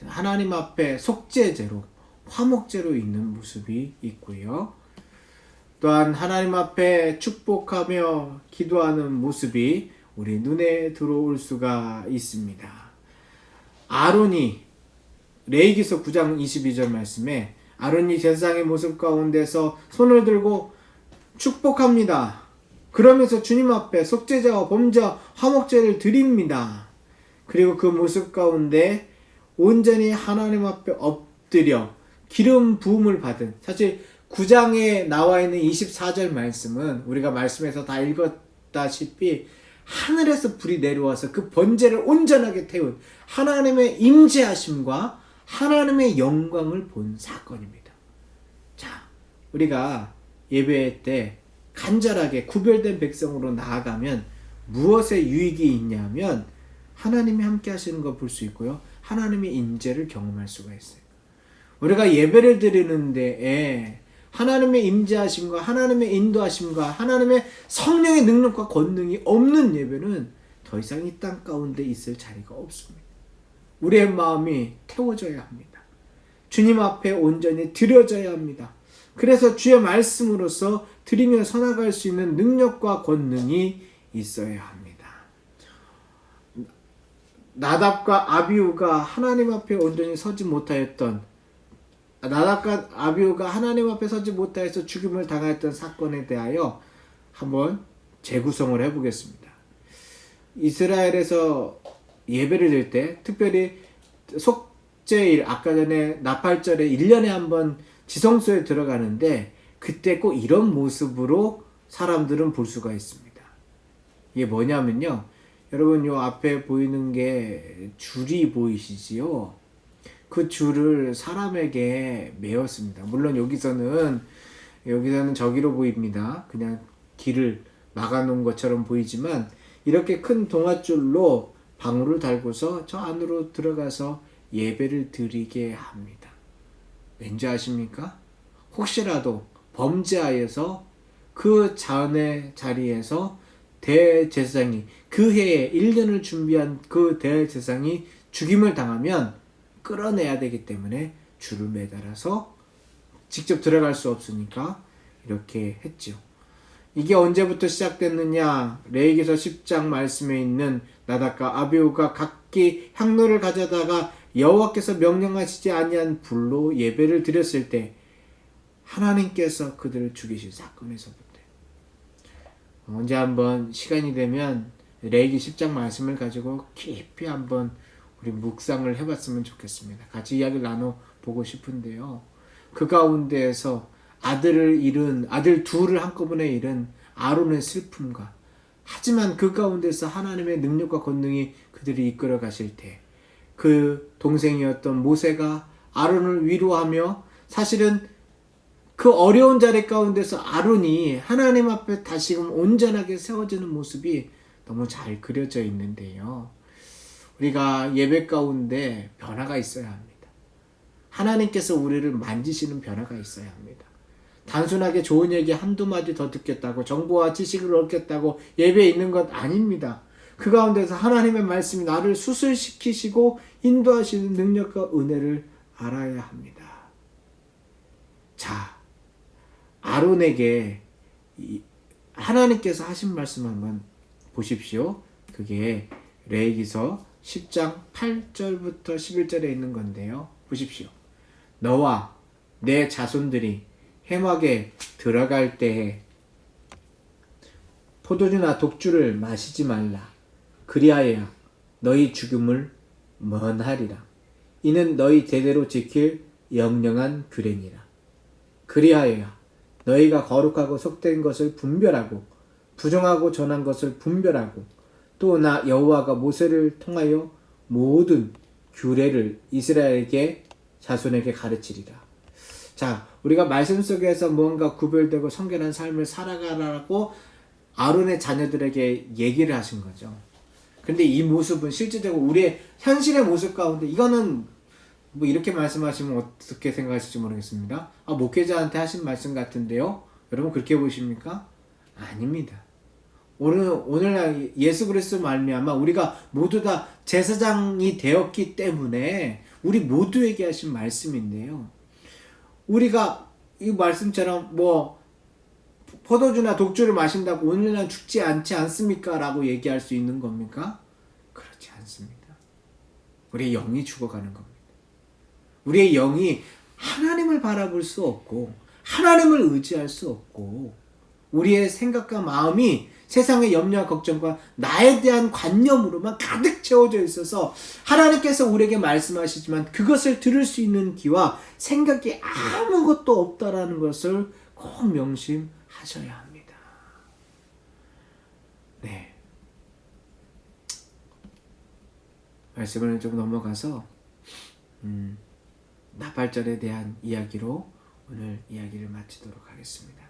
하나님 앞에 속죄제로, 화목제로 있는 모습이 있고요. 또한 하나님 앞에 축복하며 기도하는 모습이 우리 눈에 들어올 수가 있습니다. 아론이 레위기서 9장 22절 말씀에 아론이 제사장의 모습 가운데서 손을 들고 축복합니다. 그러면서 주님 앞에 속죄제와 범죄와 화목제를 드립니다. 그리고 그 모습 가운데 온전히 하나님 앞에 엎드려 기름 부음을 받은, 사실 9장에 나와 있는 24절 말씀은 우리가 말씀에서 다 읽었다시피 하늘에서 불이 내려와서 그 번제를 온전하게 태운 하나님의 임재하심과 하나님의 영광을 본 사건입니다. 자, 우리가 예배 때 간절하게 구별된 백성으로 나아가면 무엇에 유익이 있냐면 하나님이 함께 하시는 걸 볼 수 있고요. 하나님의 임재를 경험할 수가 있어요. 우리가 예배를 드리는 데에 하나님의 임재하심과 하나님의 인도하심과 하나님의 성령의 능력과 권능이 없는 예배는 더 이상 이 땅 가운데 있을 자리가 없습니다. 우리의 마음이 태워져야 합니다. 주님 앞에 온전히 드려져야 합니다. 그래서 주의 말씀으로서 드리며 서나갈 수 있는 능력과 권능이 있어야 합니다. 나답과 아비후가 하나님 앞에 온전히 서지 못하였던 나답과 아비후가 하나님 앞에 서지 못하여서 죽임을 당하였던 사건에 대하여 한번 재구성을 해보겠습니다. 이스라엘에서 예배를 드릴 때 특별히 속죄일 아까 전에 나팔절에 1년에 한번 지성소에 들어가는데 그때 꼭 이런 모습으로 사람들은 볼 수가 있습니다. 이게 뭐냐면요. 여러분 요 앞에 보이는 게 줄이 보이시지요? 그 줄을 사람에게 메었습니다. 물론 여기서는 저기로 보입니다. 그냥 길을 막아놓은 것처럼 보이지만 이렇게 큰 동아줄로 방울을 달고서 저 안으로 들어가서 예배를 드리게 합니다. 왠지 아십니까? 혹시라도 범죄하여서 그 전의 자리에서 대제사장이 그 해에 1년을 준비한 그 대제사장이 죽임을 당하면 끌어내야 되기 때문에 줄을 매달아서 직접 들어갈 수 없으니까 이렇게 했죠. 이게 언제부터 시작됐느냐? 레위기서 10장 말씀에 있는 나답과 아비후가 각기 향로를 가져다가 여호와께서 명령하시지 아니한 불로 예배를 드렸을 때 하나님께서 그들을 죽이신 사건에서부터 언제 한번 시간이 되면 레위기 10장 말씀을 가지고 깊이 한번 우리 묵상을 해봤으면 좋겠습니다. 같이 이야기를 나눠보고 싶은데요. 그 가운데에서 아들 둘을 한꺼번에 잃은 아론의 슬픔과 하지만 그 가운데서 하나님의 능력과 권능이 그들이 이끌어 가실 때 그 동생이었던 모세가 아론을 위로하며 사실은 그 어려운 자리 가운데서 아론이 하나님 앞에 다시금 온전하게 세워지는 모습이 너무 잘 그려져 있는데요. 우리가 예배 가운데 변화가 있어야 합니다. 하나님께서 우리를 만지시는 변화가 있어야 합니다. 단순하게 좋은 얘기 한두 마디 더 듣겠다고 정보와 지식을 얻겠다고 예배에 있는 것 아닙니다. 그 가운데서 하나님의 말씀이 나를 수술시키시고 인도하시는 능력과 은혜를 알아야 합니다. 자, 아론에게 하나님께서 하신 말씀 한번 보십시오. 그게 레위기서 10장 8절부터 11절에 있는 건데요. 보십시오. 너와 내 자손들이 회막에 들어갈 때에 포도주나 독주를 마시지 말라. 그리하여야 너희 죽음을 면하리라. 이는 너희 대대로 지킬 영영한 규례니라. 그리하여야 너희가 거룩하고 속된 것을 분별하고 부정하고 전한 것을 분별하고 또 나 여호와가 모세를 통하여 모든 규례를 이스라엘에게 자손에게 가르치리라. 자, 우리가 말씀 속에서 무언가 구별되고 성결한 삶을 살아가라고 아론의 자녀들에게 얘기를 하신 거죠. 근데 이 모습은 실제적으로 우리의 현실의 모습 가운데 이거는 뭐 이렇게 말씀하시면 어떻게 생각하실지 모르겠습니다. 목회자한테 하신 말씀 같은데요. 여러분 그렇게 보십니까? 아닙니다. 오늘날 예수 그리스도 말미암아 우리가 모두 다 제사장이 되었기 때문에 우리 모두에게 하신 말씀인데요. 우리가 이 말씀처럼 포도주나 독주를 마신다고 오늘날 죽지 않지 않습니까? 라고 얘기할 수 있는 겁니까? 그렇지 않습니다. 우리의 영이 죽어가는 겁니다. 우리의 영이 하나님을 바라볼 수 없고 하나님을 의지할 수 없고 우리의 생각과 마음이 세상의 염려와 걱정과 나에 대한 관념으로만 가득 채워져 있어서 하나님께서 우리에게 말씀하시지만 그것을 들을 수 있는 귀와 생각이 아무것도 없다라는 것을 꼭 명심하셔야 합니다. 네. 말씀을 좀 넘어가서 나팔절에 대한 이야기로 오늘 이야기를 마치도록 하겠습니다.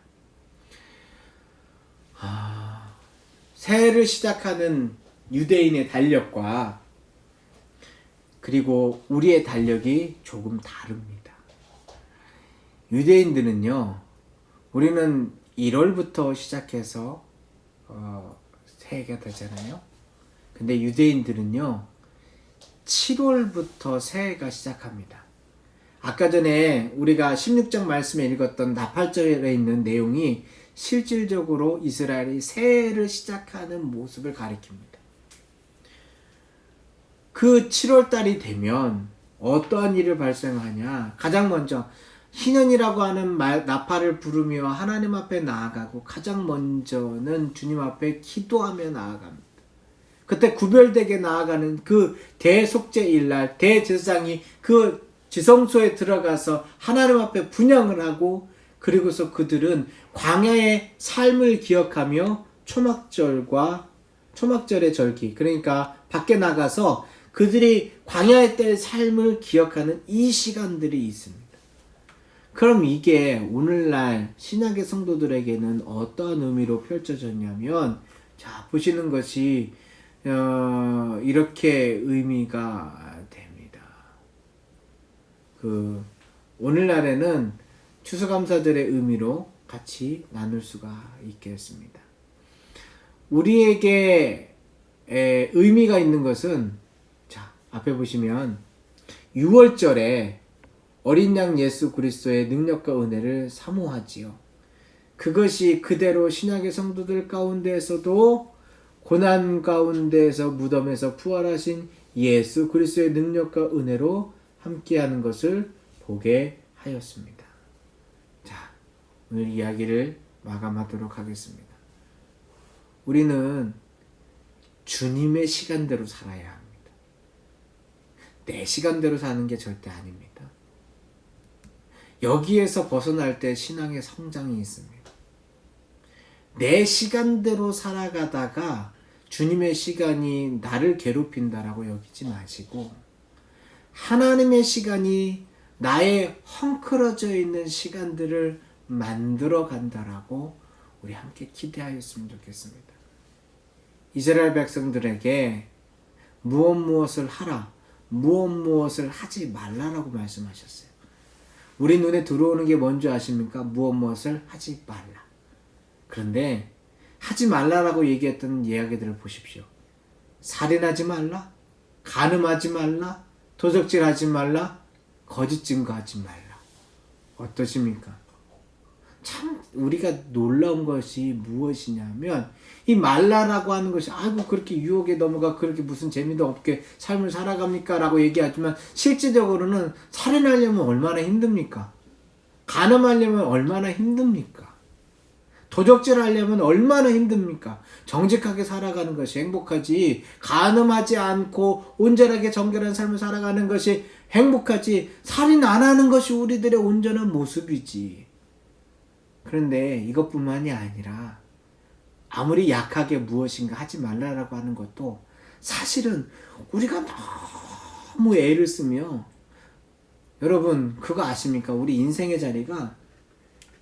새해를 시작하는 유대인의 달력과 그리고 우리의 달력이 조금 다릅니다. 유대인들은요, 우리는 1월부터 시작해서 새해가 되잖아요. 근데 유대인들은요, 7월부터 새해가 시작합니다. 아까 전에 우리가 16장 말씀에 읽었던 나팔절에 있는 내용이 실질적으로 이스라엘이 새해를 시작하는 모습을 가리킵니다. 그 7월달이 되면 어떠한 일이 발생하냐? 가장 먼저 희년이라고 하는 나팔을 부르며 하나님 앞에 나아가고 가장 먼저는 주님 앞에 기도하며 나아갑니다. 그때 구별되게 나아가는 그 대속죄일날 대제사장이 그 지성소에 들어가서 하나님 앞에 분향을 하고 그리고서 그들은 광야의 삶을 기억하며 초막절의 절기, 그러니까 밖에 나가서 그들이 광야의 때의 삶을 기억하는 이 시간들이 있습니다. 그럼 이게 오늘날 신약의 성도들에게는 어떠한 의미로 펼쳐졌냐면, 자, 보시는 것이 이렇게 의미가 됩니다. 오늘날에는 추수감사절의 의미로 같이 나눌 수가 있겠습니다. 우리에게 의미가 있는 것은, 자, 앞에 보시면 6월절에 어린 양 예수 그리스도의 능력과 은혜를 사모하지요. 그것이 그대로 신약의 성도들 가운데에서도 고난 가운데에서 무덤에서 부활하신 예수 그리스도의 능력과 은혜로 함께하는 것을 보게 하였습니다. 자, 오늘 이야기를 마감하도록 하겠습니다. 우리는 주님의 시간대로 살아야 합니다. 내 시간대로 사는 게 절대 아닙니다. 여기에서 벗어날 때 신앙의 성장이 있습니다. 내 시간대로 살아가다가 주님의 시간이 나를 괴롭힌다라고 여기지 마시고, 하나님의 시간이 나의 헝클어져 있는 시간들을 만들어 간다라고 우리 함께 기대하였으면 좋겠습니다. 이스라엘 백성들에게 무엇을 하라, 무엇을 하지 말라라고 말씀하셨어요. 우리 눈에 들어오는 게 뭔지 아십니까? 무엇을 하지 말라. 그런데 하지 말라라고 얘기했던 이야기들을 보십시오. 살인하지 말라, 간음하지 말라, 도적질하지 말라, 거짓 증거하지 말라. 어떠십니까? 참 우리가 놀라운 것이 무엇이냐면, 이 말라라고 하는 것이 아이고 그렇게 유혹에 넘어가 그렇게 무슨 재미도 없게 삶을 살아갑니까? 라고 얘기하지만 실질적으로는 살인하려면 얼마나 힘듭니까? 간음하려면 얼마나 힘듭니까? 도적질하려면 얼마나 힘듭니까? 정직하게 살아가는 것이 행복하지, 간음하지 않고 온전하게 정결한 삶을 살아가는 것이 행복하지, 살인 안 하는 것이 우리들의 온전한 모습이지. 그런데 이것뿐만이 아니라 아무리 약하게 무엇인가 하지 말라라고 하는 것도 사실은 우리가 너무 애를 쓰며, 여러분 그거 아십니까? 우리 인생의 자리가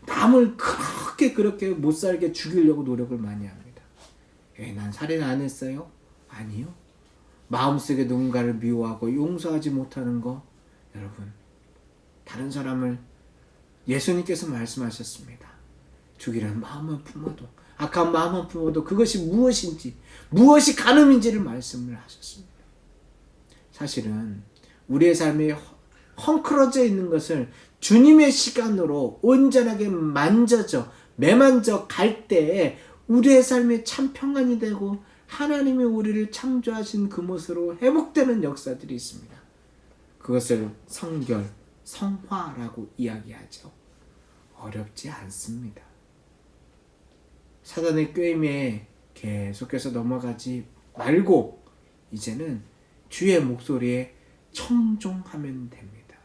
남을 그렇게 못 살게 죽이려고 노력을 많이 합니다. 난 살인 안 했어요? 아니요. 마음속에 누군가를 미워하고 용서하지 못하는 거, 여러분 다른 사람을 예수님께서 말씀하셨습니다. 죽이라는 마음만 품어도, 악한 마음만 품어도 그것이 무엇인지, 무엇이 간음인지를 말씀을 하셨습니다. 사실은 우리의 삶이 헝클어져 있는 것을 주님의 시간으로 온전하게 매만져 갈 때에 우리의 삶이 참 평안이 되고 하나님이 우리를 창조하신 그 모습으로 회복되는 역사들이 있습니다. 그것을 성결, 성화라고 이야기하죠. 어렵지 않습니다. 사단의 꾀임에 계속해서 넘어가지 말고 이제는 주의 목소리에 청종하면 됩니다.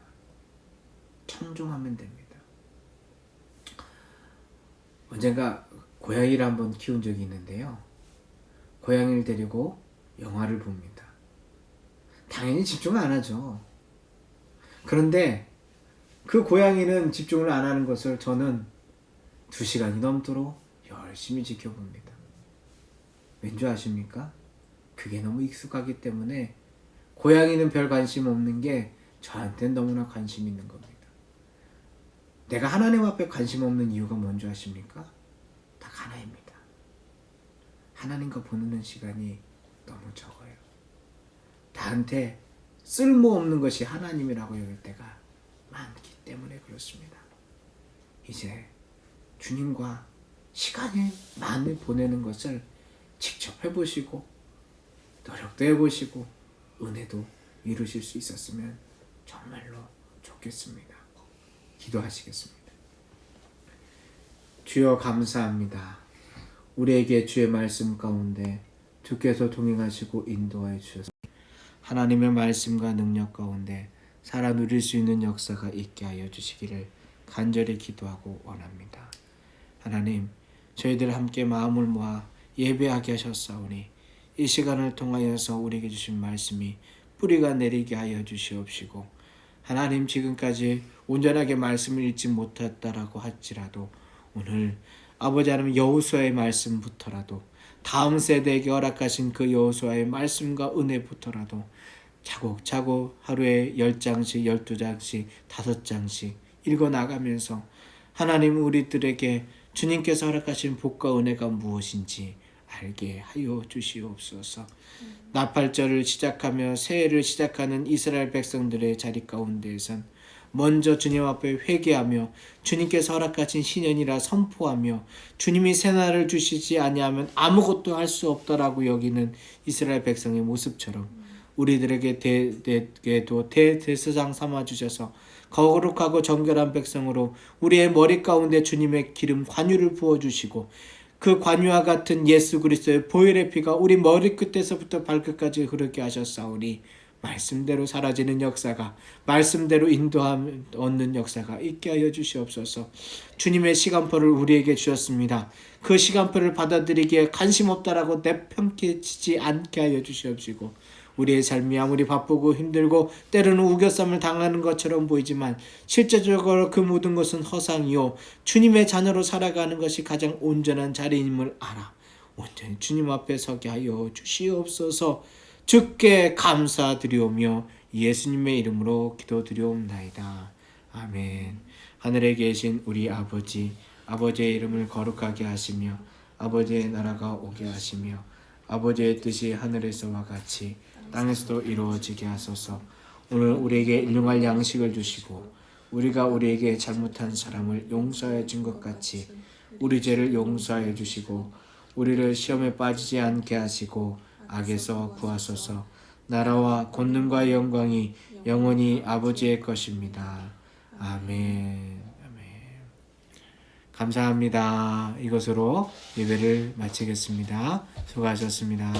청종하면 됩니다. 언젠가 고양이를 한번 키운 적이 있는데요. 고양이를 데리고 영화를 봅니다. 당연히 집중 안 하죠. 그런데 그 고양이는 집중을 안 하는 것을 저는 2시간이 넘도록 열심히 지켜봅니다. 왠지 아십니까? 그게 너무 익숙하기 때문에 고양이는 별 관심 없는 게 저한테는 너무나 관심 있는 겁니다. 내가 하나님 앞에 관심 없는 이유가 뭔지 아십니까? 딱 하나입니다. 하나님과 보내는 시간이 너무 적어요. 나한테 쓸모없는 것이 하나님이라고 여길 때가 많기 때문에 그렇습니다. 이제 주님과 시간을 많이 보내는 것을 직접 해보시고 노력도 해보시고 은혜도 이루실 수 있었으면 정말로 좋겠습니다. 기도하시겠습니다. 주여 감사합니다. 우리에게 주의 말씀 가운데 주께서 동행하시고 인도하여 주셔서 하나님의 말씀과 능력 가운데 살아 누릴 수 있는 역사가 있게 하여 주시기를 간절히 기도하고 원합니다. 하나님, 저희들 함께 마음을 모아 예배하게 하셨사오니 이 시간을 통하여서 우리에게 주신 말씀이 뿌리가 내리게 하여 주시옵시고 하나님, 지금까지 온전하게 말씀을 읽지 못했다라고 할지라도 오늘 아버지 하나님 여호수아의 말씀부터라도 다음 세대에게 허락하신 그 여호수아의 말씀과 은혜부터라도 차곡차곡 하루에 10장씩 12장씩 5장씩 읽어나가면서 하나님 우리들에게 주님께서 허락하신 복과 은혜가 무엇인지 알게 하여 주시옵소서. 나팔절을 시작하며 새해를 시작하는 이스라엘 백성들의 자리 가운데에선 먼저 주님 앞에 회개하며 주님께서 허락하신 신년이라 선포하며 주님이 새날을 주시지 아니하면 아무것도 할 수 없다라고 여기는 이스라엘 백성의 모습처럼 우리들에게도 대제사장 삼아주셔서 거룩하고 정결한 백성으로 우리의 머리 가운데 주님의 기름 관유를 부어주시고 그 관유와 같은 예수 그리스도의 보혈의 피가 우리 머리끝에서부터 발끝까지 흐르게 하셨사오니 말씀대로 사라지는 역사가 말씀대로 인도함 얻는 역사가 있게 하여 주시옵소서. 주님의 시간표를 우리에게 주셨습니다. 그 시간표를 받아들이기에 관심 없다라고 내팽개치지 않게 하여 주시옵시고 우리의 삶이 아무리 바쁘고 힘들고 때로는 우겨쌈을 당하는 것처럼 보이지만 실제적으로 그 모든 것은 허상이요 주님의 자녀로 살아가는 것이 가장 온전한 자리임을 알아 온전히 주님 앞에 서게 하여 주시옵소서. 주께 감사드리오며 예수님의 이름으로 기도드리옵나이다. 아멘. 하늘에 계신 우리 아버지, 아버지의 이름을 거룩하게 하시며 아버지의 나라가 오게 하시며 아버지의 뜻이 하늘에서와 같이 땅에서도 이루어지게 하소서. 오늘 우리에게 일용할 양식을 주시고 우리가 우리에게 잘못한 사람을 용서해 준 것 같이 우리 죄를 용서해 주시고 우리를 시험에 빠지지 않게 하시고 악에서 구하소서. 나라와 권능과 영광이 영원히 아버지의 것입니다. 아멘. 아멘. 감사합니다. 이것으로 예배를 마치겠습니다. 수고하셨습니다.